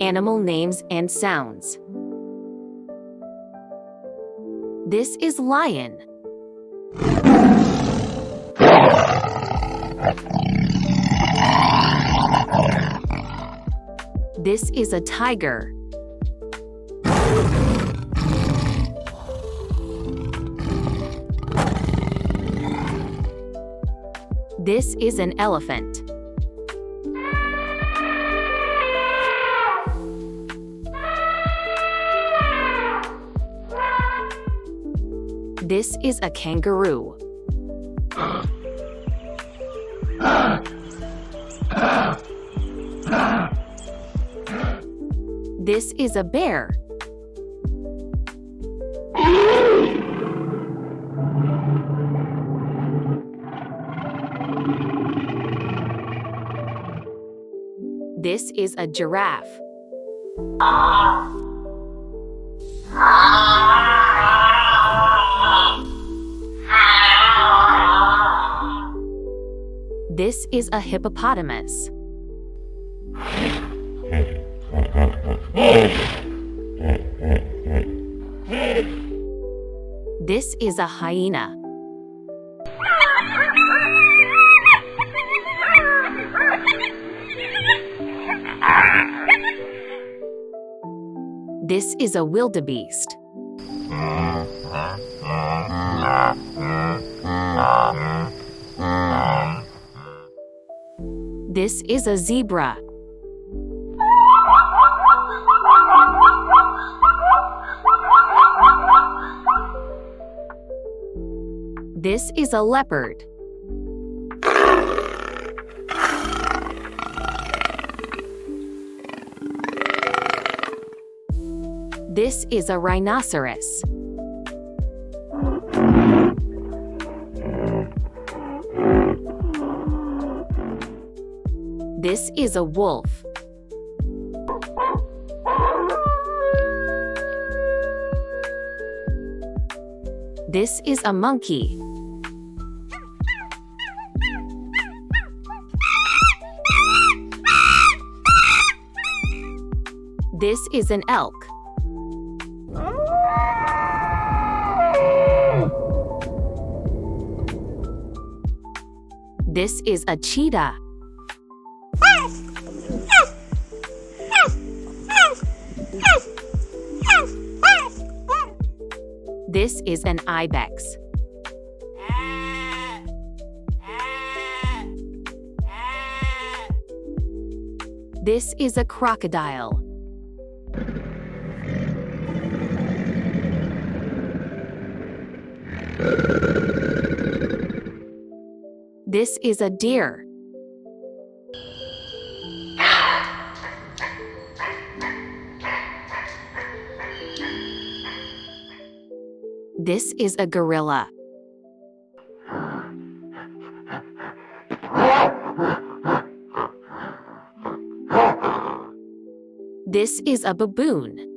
Animal names and sounds. This is lion. This is a tiger. This is an elephant. This is a kangaroo. This is a bear. This is a giraffe. This is a hippopotamus. This is a hyena. This is a wildebeest. This is a zebra. This is a leopard. This is a rhinoceros. This is a wolf. This is a monkey. This is an elk. This is a cheetah. This is an ibex. This is a crocodile. This is a deer. This is a gorilla. This is a baboon.